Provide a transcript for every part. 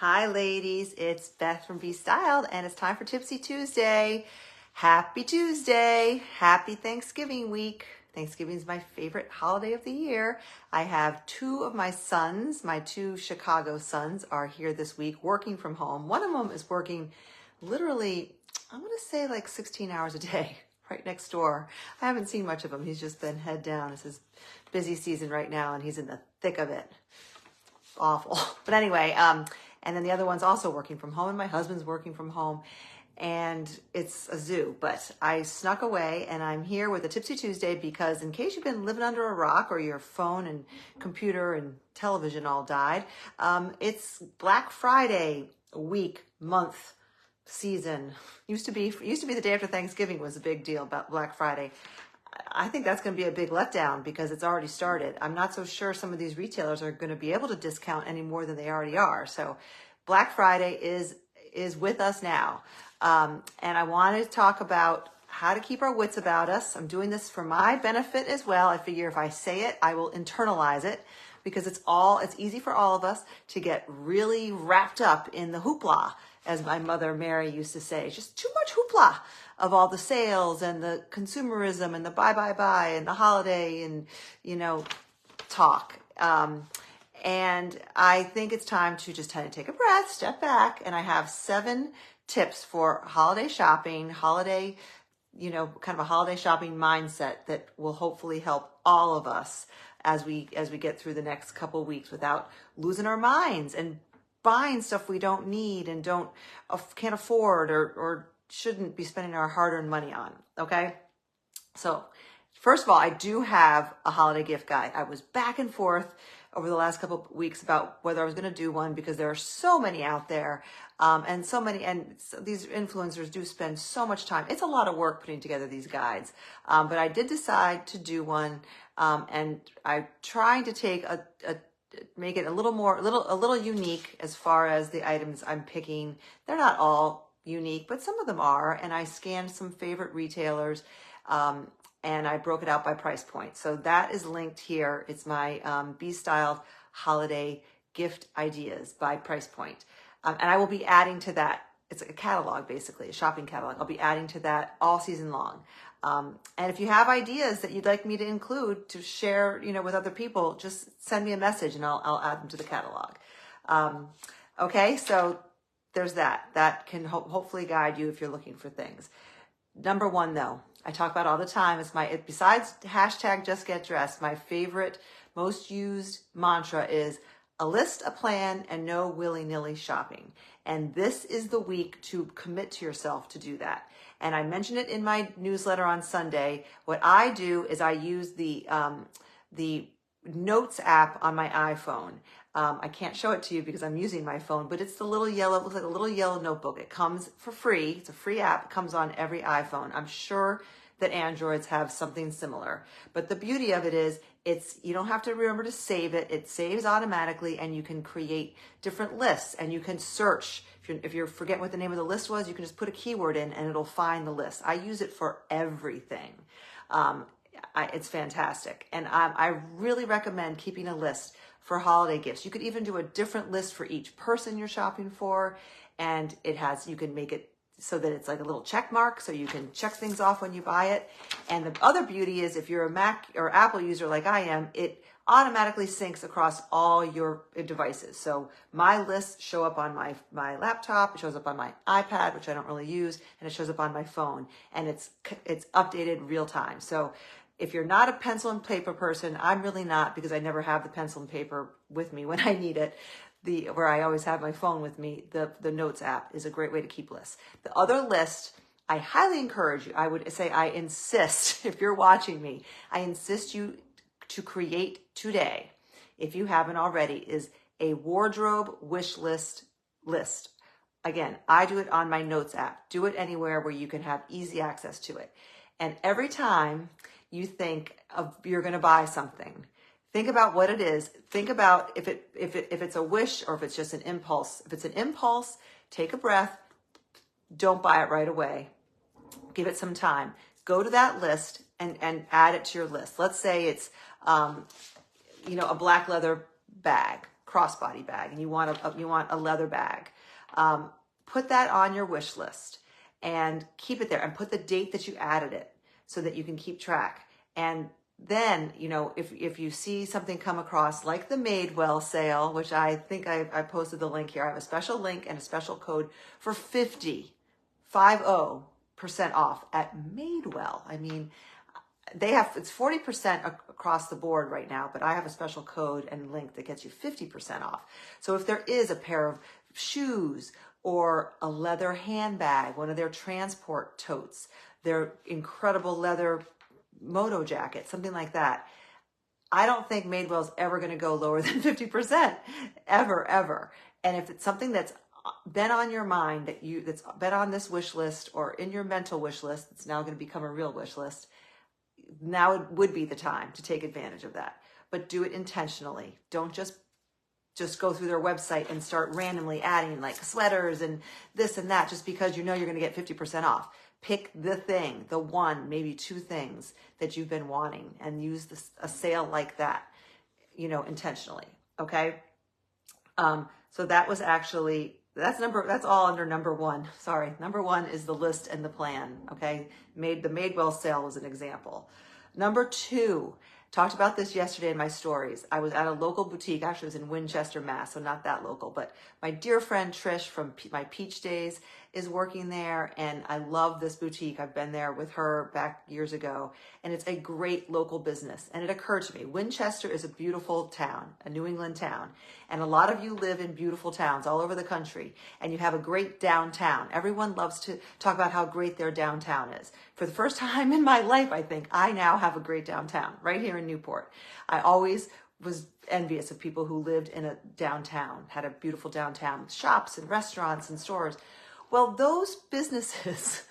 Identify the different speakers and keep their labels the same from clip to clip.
Speaker 1: Hi ladies, it's Beth from Be Styled and it's time for Tipsy Tuesday. Happy Tuesday, happy Thanksgiving week. Thanksgiving is my favorite holiday of the year. I have two of my sons, my two Chicago sons are here this week working from home. One of them is working literally, I'm gonna say like 16 hours a day right next door. I haven't seen much of him. He's just been head down. It's his busy season right now and he's in the thick of it. Awful. But anyway, and then the other one's also working from home and my husband's working from home and it's a zoo, but I snuck away and I'm here with a Tipsy Tuesday because in case you've been living under a rock or your phone and computer and television all died, it's Black Friday week, month, season. Used to be the day after Thanksgiving was a big deal about Black Friday. I think that's going to be a big letdown because it's already started. I'm not so sure some of these retailers are going to be able to discount any more than they already are. So Black Friday is with us now. And I want to talk about how to keep our wits about us. I'm doing this for my benefit as well. I figure if I say it, I will internalize it because it's easy for all of us to get really wrapped up in the hoopla, as my mother Mary used to say. It's just too much hoopla of all the sales and the consumerism and the buy and the holiday and, talk. And I think it's time to just kind of take a breath, step back, and I have 7 tips for holiday shopping, kind of a holiday shopping mindset that will hopefully help all of us as we get through the next couple of weeks without losing our minds and buying stuff we don't need and can't afford or shouldn't be spending our hard-earned money on, okay? So first of all, I do have a holiday gift guide. I was back and forth over the last couple of weeks about whether I was going to do one because there are so many out there and these influencers do spend so much time. It's a lot of work putting together these guides, but I did decide to do one and I'm trying to make it a little unique as far as the items I'm picking. They're not all unique, but some of them are. And I scanned some favorite retailers and I broke it out by price point. So that is linked here. It's my Be Styled holiday gift ideas by price point. And I will be adding to that. It's a catalog, basically, a shopping catalog. I'll be adding to that all season long. And if you have ideas that you'd like me to include to share, with other people, just send me a message and I'll add them to the catalog. Okay, so there's that. That can hopefully guide you if you're looking for things. Number 1, though, I talk about all the time. Besides hashtag Just Get Dressed, my favorite, most used mantra is a list, a plan, and no willy-nilly shopping. And this is the week to commit to yourself to do that. And I mentioned it in my newsletter on Sunday. What I do is I use the Notes app on my iPhone. I can't show it to you because I'm using my phone, but it's the little yellow, it looks like a little yellow notebook. It comes for free. It's a free app. It comes on every iPhone. I'm sure that Androids have something similar. But the beauty of it is you don't have to remember to save it. It saves automatically and you can create different lists and you can search. If you forget what the name of the list was, you can just put a keyword in and it'll find the list. I use it for everything. It's fantastic. And I really recommend keeping a list for holiday gifts. You could even do a different list for each person you're shopping for. And you can make it so that it's like a little check mark so you can check things off when you buy it. And the other beauty is if you're a Mac or Apple user like I am, it automatically syncs across all your devices. So my lists show up on my laptop, it shows up on my iPad, which I don't really use, and it shows up on my phone, and it's updated real time. So if you're not a pencil and paper person, I'm really not because I never have the pencil and paper with me when I need it. Where I always have my phone with me, the Notes app is a great way to keep lists. The other list, I highly encourage you, I would say I insist, if you're watching me, I insist you to create today, if you haven't already, is a wardrobe wish list. Again, I do it on my Notes app. Do it anywhere where you can have easy access to it. And every time you think you're going to buy something, think about what it is. Think about if it's a wish or if it's just an impulse. If it's an impulse, take a breath. Don't buy it right away. Give it some time. Go to that list and add it to your list. Let's say it's a black leather bag. crossbody bag and you want a leather bag, put that on your wish list and keep it there and put the date that you added it so that you can keep track. And then, you know, if you see something come across like the Midwell Sale, which I think I posted the link here. I have a special link and a special code for 50% off at Midwell. I mean, it's 40% across the board right now, but I have a special code and link that gets you 50% off. So if there is a pair of shoes or a leather handbag, one of their transport totes, their incredible leather moto jacket, something like that, I don't think Madewell's ever going to go lower than 50%, ever. And if it's something that's been on your mind, that's been on this wish list or in your mental wish list, it's now going to become a real wish list, now it would be the time to take advantage of that. But do it intentionally. Don't just go through their website and start randomly adding like sweaters and this and that just because you know you're going to get 50% off. Pick the thing, the one, maybe two things that you've been wanting and use a sale like that, you know, intentionally. Okay. So that was actually, that's all under number one. Sorry. Number one is the list and the plan. Okay. The Midwell Sale was an example. Number two, talked about this yesterday in my stories. I was at a local boutique. Actually, it was in Winchester, Mass. So not that local, but my dear friend Trish from my Peach Days is working there. And I love this boutique. I've been there with her back years ago. And it's a great local business. And it occurred to me, Winchester is a beautiful town, a New England town. And a lot of you live in beautiful towns all over the country. And you have a great downtown. Everyone loves to talk about how great their downtown is. For the first time in my life, I think, I now have a great downtown right here in Newport. I always was envious of people who lived in a downtown, had a beautiful downtown with shops and restaurants and stores. Well, those businesses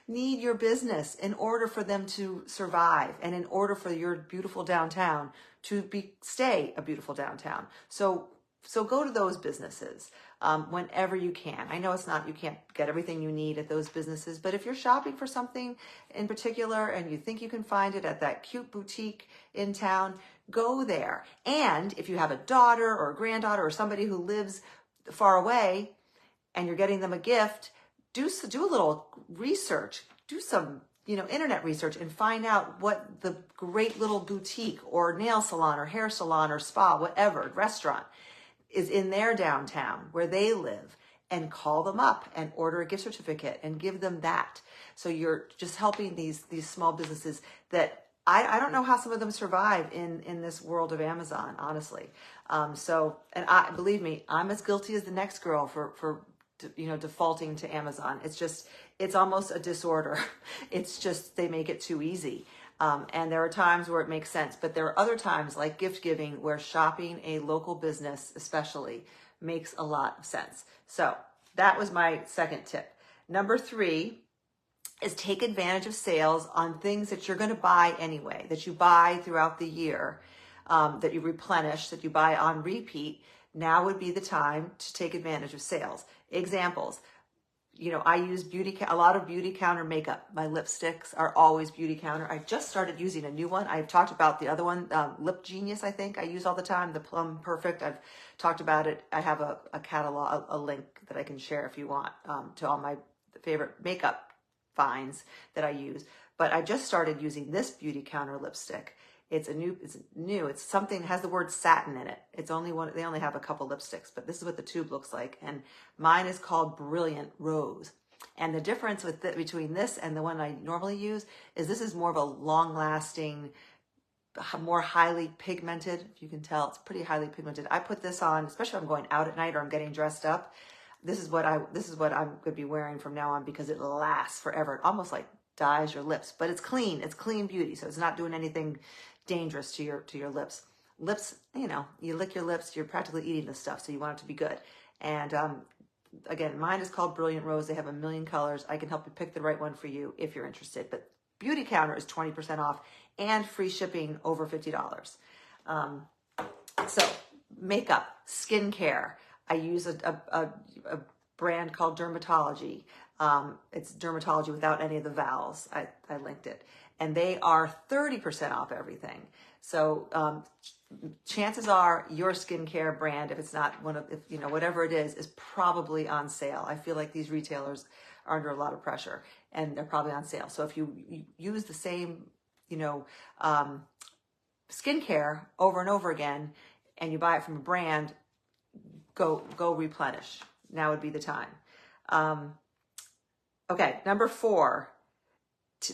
Speaker 1: need your business in order for them to survive and in order for your beautiful downtown to stay a beautiful downtown. So go to those businesses whenever you can. I know you can't get everything you need at those businesses, but if you're shopping for something in particular and you think you can find it at that cute boutique in town, go there. And if you have a daughter or a granddaughter or somebody who lives far away and you're getting them a gift, do a little research, do some internet research and find out what the great little boutique or nail salon or hair salon or spa, whatever, restaurant is in their downtown where they live, and call them up and order a gift certificate and give them that. So you're just helping these small businesses that I don't know how some of them survive in this world of Amazon, honestly. Believe me, I'm as guilty as the next girl for defaulting to Amazon. It's almost a disorder. It's just, they make it too easy. And there are times where it makes sense, but there are other times like gift giving where shopping a local business especially makes a lot of sense. So that was my second tip. Number 3 is take advantage of sales on things that you're going to buy anyway, that you buy throughout the year, that you replenish, that you buy on repeat. Now would be the time to take advantage of sales. Examples. I use a lot of beauty counter makeup. My lipsticks are always beauty counter. I just started using a new one. I've talked about the other one, Lip Genius, I think I use all the time, the Plum Perfect. I've talked about it. I have a catalog, a link that I can share if you want, to all my favorite makeup finds that I use. But I just started using this beauty counter lipstick. It's new. It's something, has the word satin in it. It's only one, they only have a couple lipsticks, but this is what the tube looks like. And mine is called Brilliant Rose. And the difference between this and the one I normally use is this is more of a long lasting, more highly pigmented. If you can tell, it's pretty highly pigmented. I put this on, especially if I'm going out at night or I'm getting dressed up. This is what I'm going to be wearing from now on because it lasts forever. It almost like dyes your lips, but it's clean. It's clean beauty. So it's not doing anything dangerous to your lips. Lips, you lick your lips, you're practically eating this stuff, so you want it to be good. And again, mine is called Brilliant Rose. They have a million colors. I can help you pick the right one for you if you're interested. But Beauty Counter is 20% off and free shipping over $50. So makeup, skincare. I use a brand called Dermatology. It's Dermatology without any of the vowels. I linked it. And they are 30% off everything. So chances are your skincare brand, if it's not one of, if, you know, whatever it is probably on sale. I feel like these retailers are under a lot of pressure and they're probably on sale. So if you use the same, you know, skincare over and over again and you buy it from a brand, go replenish. Now would be the time. Okay, number 4.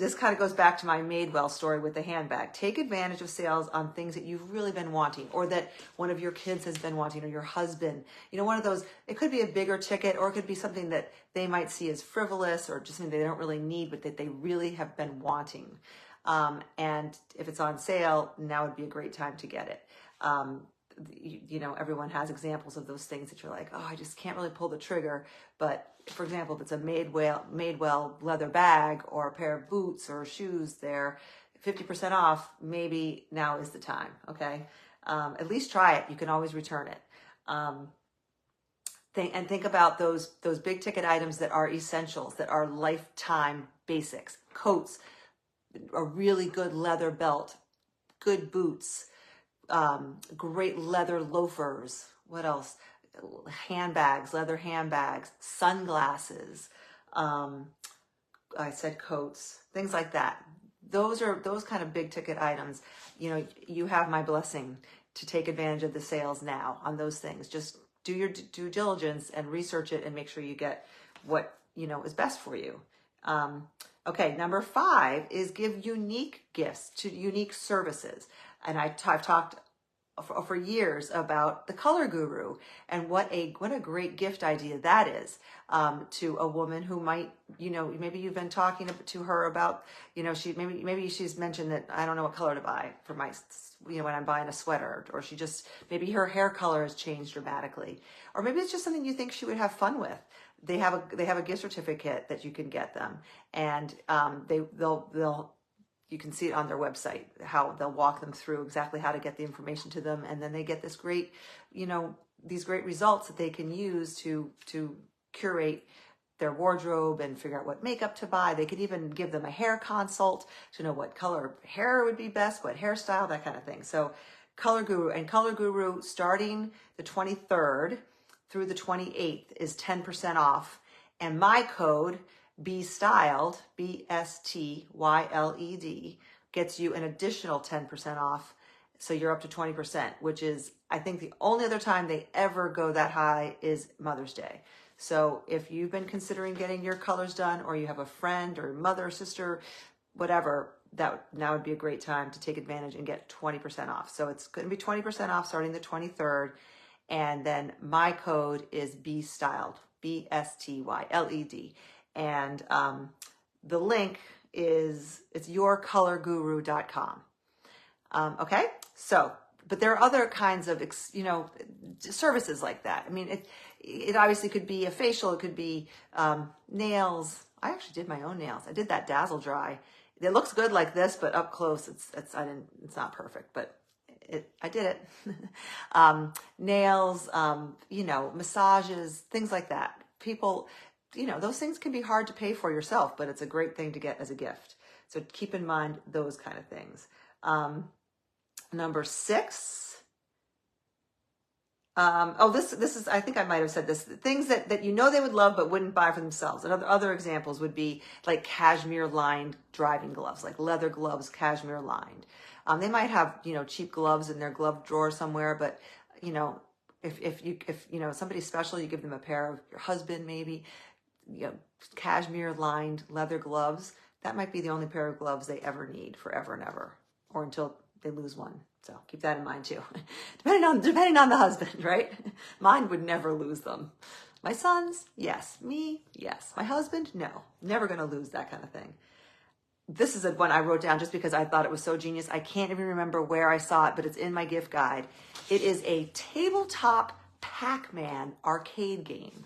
Speaker 1: This kind of goes back to my Midwell story with the handbag. Take advantage of sales on things that you've really been wanting, or that one of your kids has been wanting, or your husband. You know, one of those, it could be a bigger ticket, or it could be something that they might see as frivolous, or just something they don't really need, but that they really have been wanting. And if it's on sale, now would be a great time to get it. You know, everyone has examples of those things that you're like, oh, I just can't really pull the trigger. But for example, if it's a Midwell leather bag or a pair of boots or shoes, they're 50% off. Maybe now is the time. Okay. At least try it. You can always return it. Think about those big ticket items that are essentials, that are lifetime basics. Coats, a really good leather belt, good boots, great leather loafers. What else? Handbags, leather handbags, sunglasses. I said coats, things like that. Those kind of big ticket items. You know, you have my blessing to take advantage of the sales now on those things. Just do your due diligence and research it and make sure you get what, you know, is best for you. Okay, number 5 is give unique gifts to unique services. And I've talked for years about the Color Guru and what a great gift idea that is, to a woman who might, you know, maybe you've been talking to her about, you know, maybe she's mentioned that I don't know what color to buy for my, you know, when I'm buying a sweater, or she just, maybe her hair color has changed dramatically, or maybe it's just something you think she would have fun with. They have a gift certificate that you can get them, and you can see it on their website, how they'll walk them through exactly how to get the information to them. And then they get this great, you know, these great results that they can use to curate their wardrobe and figure out what makeup to buy. They could even give them a hair consult to know what color hair would be best, what hairstyle, that kind of thing. So Color Guru starting the 23rd through the 28th is 10% off. And my code, Be Styled, BSTYLED, gets you an additional 10% off. So you're up to 20%, which is, I think, the only other time they ever go that high is Mother's Day. So if you've been considering getting your colors done, or you have a friend or mother or sister, whatever, that now would be a great time to take advantage and get 20% off. So it's going to be 20% off starting the 23rd. And then my code is Be Styled, BSTYLED. And the link is, it's yourcolorguru.com. Okay, so, but there are other kinds of, you know, services like that. I mean, it obviously could be a facial, it could be nails. I actually did my own nails. I did that Dazzle Dry. It looks good like this, but up close, it's not perfect, but I did it. Nails, you know, massages, things like that. People, you know, those things can be hard to pay for yourself, but it's a great thing to get as a gift. So keep in mind those kind of things. Number 6. This is, I think I might have said this, things that you know they would love but wouldn't buy for themselves. And other examples would be like cashmere lined driving gloves, like leather gloves, cashmere lined. They might have, you know, cheap gloves in their glove drawer somewhere, but, you know, if you know somebody's special, you give them a pair of your husband, maybe, you know, cashmere lined leather gloves. That might be the only pair of gloves they ever need forever and ever, or until they lose one. So keep that in mind too. depending on the husband, right? Mine would never lose them. My sons, yes. Me, yes. My husband, no. Never going to lose that kind of thing. This is one I wrote down just because I thought it was so genius. I can't even remember where I saw it, but it's in my gift guide. It is a tabletop Pac-Man arcade game.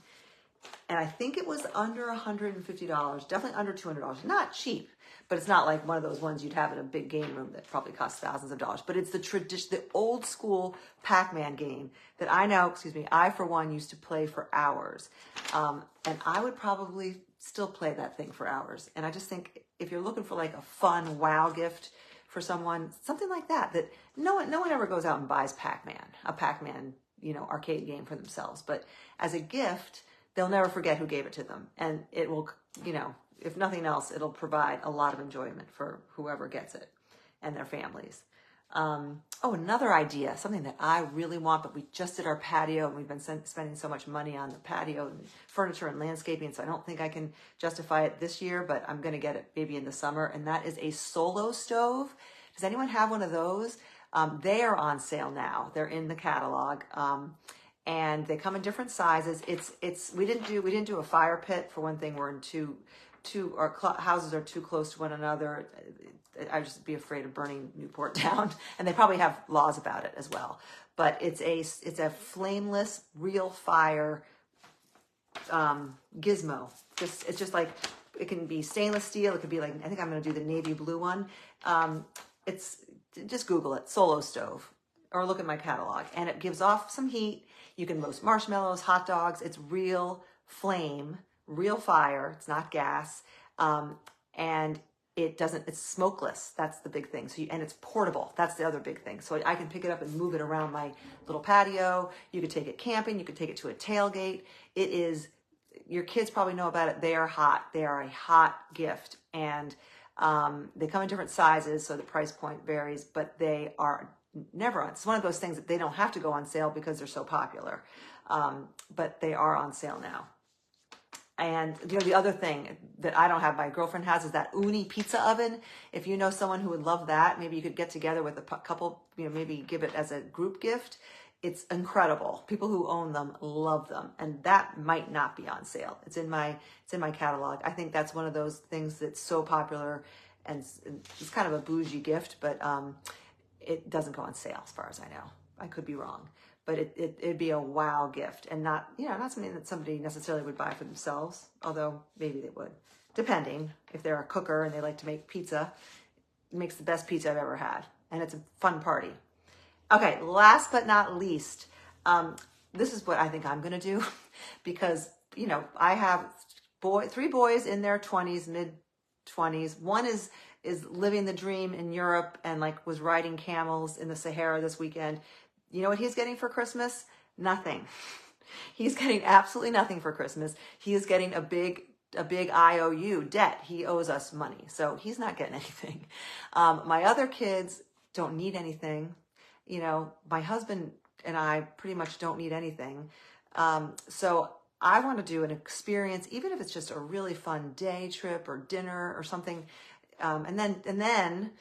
Speaker 1: And I think it was under $150, definitely under $200. Not cheap, but it's not like one of those ones you'd have in a big game room that probably costs thousands of dollars. But it's the old school Pac-Man game that I for one used to play for hours. And I would probably still play that thing for hours. And I just think if you're looking for like a fun wow gift for someone, something like that, that no one ever goes out and buys a Pac-Man, arcade game for themselves. But as a gift, they'll never forget who gave it to them. And it will, if nothing else, it'll provide a lot of enjoyment for whoever gets it and their families. Another idea, something that I really want, but we just did our patio and we've been spending so much money on the patio and furniture and landscaping, so I don't think I can justify it this year, but I'm going to get it maybe in the summer, and that is a solo stove. Does anyone have one of those? They are on sale now. They're in the catalog. And they come in different sizes. We didn't do a fire pit. For one thing, we're in our houses are too close to one another. I'd just be afraid of burning Newport down, and they probably have laws about it as well. But it's a flameless, real fire gizmo. It's just like, it can be stainless steel. It could be like, I think I'm going to do the navy blue one. Just Google it, solo stove, or look at my catalog, and it gives off some heat. You can roast marshmallows, hot dogs. It's real flame, real fire. It's not gas. And it's smokeless. That's the big thing. And it's portable. That's the other big thing. So I can pick it up and move it around my little patio. You could take it camping. You could take it to a tailgate. Your kids probably know about it. They are hot. They are a hot gift. And they come in different sizes, so the price point varies, but they are never on. It's one of those things that they don't have to go on sale because they're so popular. But they are on sale now. And the other thing that I don't have, my girlfriend has, is that Uni pizza oven. If you know someone who would love that, maybe you could get together with a couple, maybe give it as a group gift. It's incredible. People who own them love them, and that might not be on sale. It's in my catalog. I think that's one of those things that's so popular, and it's kind of a bougie gift, but it doesn't go on sale as far as I know. I could be wrong. But it'd be a wow gift, and not something that somebody necessarily would buy for themselves, although maybe they would, depending. If they're a cooker and they like to make pizza, it makes the best pizza I've ever had, and it's a fun party. Okay, last but not least, this is what I think I'm gonna do, because I have three boys in their 20s, mid-20s. One is living the dream in Europe and was riding camels in the Sahara this weekend. You know what he's getting for Christmas? Nothing. He's getting absolutely nothing for Christmas. He is getting a big IOU debt. He owes us money, so he's not getting anything. My other kids don't need anything. My husband and I pretty much don't need anything. So I want to do an experience, even if it's just a really fun day trip or dinner or something. And then,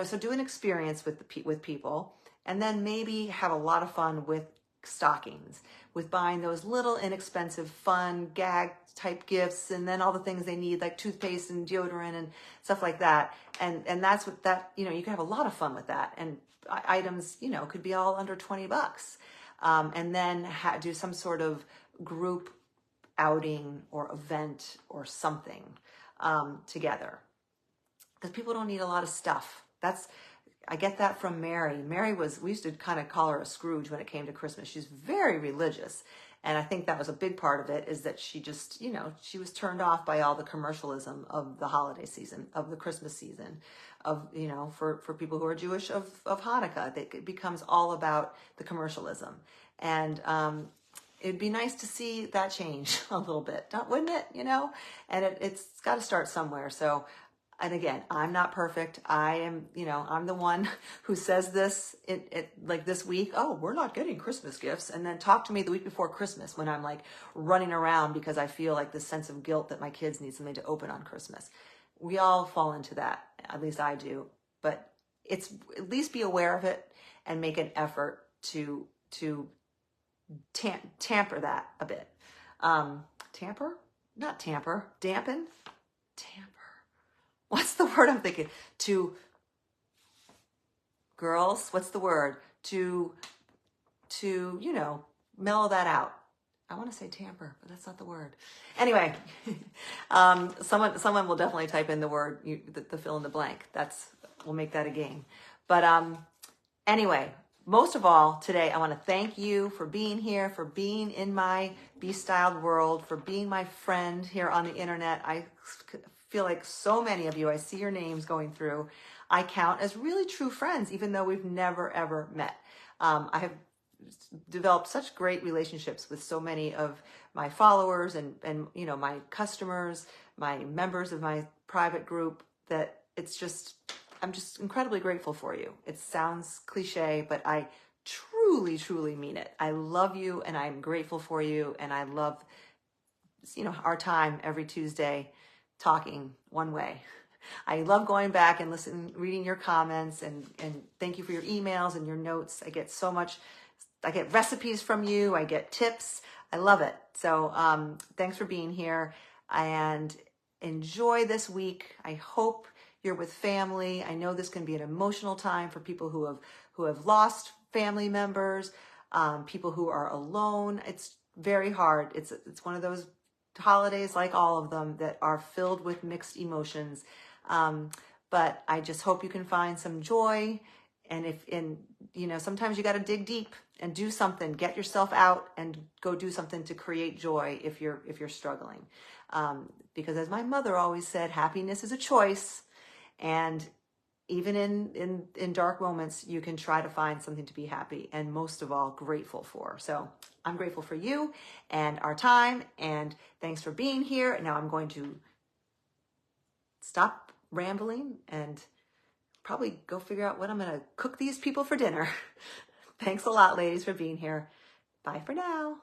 Speaker 1: so do an experience with people. And then maybe have a lot of fun with stockings, with buying those little inexpensive, fun gag type gifts, and then all the things they need, like toothpaste and deodorant and stuff like that. And that's what you can have a lot of fun with that. And items, could be all under $20. And then do some sort of group outing or event or something together. Because people don't need a lot of stuff. I get that from Mary. We used to kind of call her a Scrooge when it came to Christmas. She's very religious. And I think that was a big part of it, is that she just, she was turned off by all the commercialism of the holiday season, of the Christmas season, of, for people who are Jewish, of Hanukkah. It becomes all about the commercialism. And it'd be nice to see that change a little bit, wouldn't it? And it's got to start somewhere. So, and again, I'm not perfect. I am, I'm the one who says this like this week, oh, we're not getting Christmas gifts. And then talk to me the week before Christmas when I'm running around because I feel this sense of guilt that my kids need something to open on Christmas. We all fall into that. At least I do. But it's at least be aware of it and make an effort to tamper that a bit. Tamper? Not tamper. Dampen? Tamper. What's the word I'm thinking? Girls, what's the word? To mellow that out. I want to say tamper, but that's not the word. Anyway, someone will definitely type in the word, the fill in the blank. We'll make that a game. But anyway, most of all, today, I want to thank you for being here, for being in my Be Styled world, for being my friend here on the internet. I feel like so many of you, I see your names going through. I count as really true friends, even though we've never, ever met. I have developed such great relationships with so many of my followers and you know, my customers, my members of my private group, that it's just, I'm just incredibly grateful for you. It sounds cliche, but I truly, truly mean it. I love you and I'm grateful for you. And I love, you know, our time every Tuesday talking one way. I love going back and reading your comments, and thank you for your emails and your notes. I get so much. I get recipes from you. I get tips. I love it. So thanks for being here and enjoy this week. I hope you're with family. I know this can be an emotional time for people who have lost family members, people who are alone. It's very hard. It's one of those holidays, like all of them, that are filled with mixed emotions. But I just hope you can find some joy. And you know, sometimes you got to dig deep and do something, get yourself out and go do something to create joy if you're struggling. Because as my mother always said, happiness is a choice. And even in dark moments, you can try to find something to be happy and most of all grateful for. So I'm grateful for you and our time, and thanks for being here. Now I'm going to stop rambling and probably go figure out what I'm going to cook these people for dinner. Thanks a lot, ladies, for being here. Bye for now.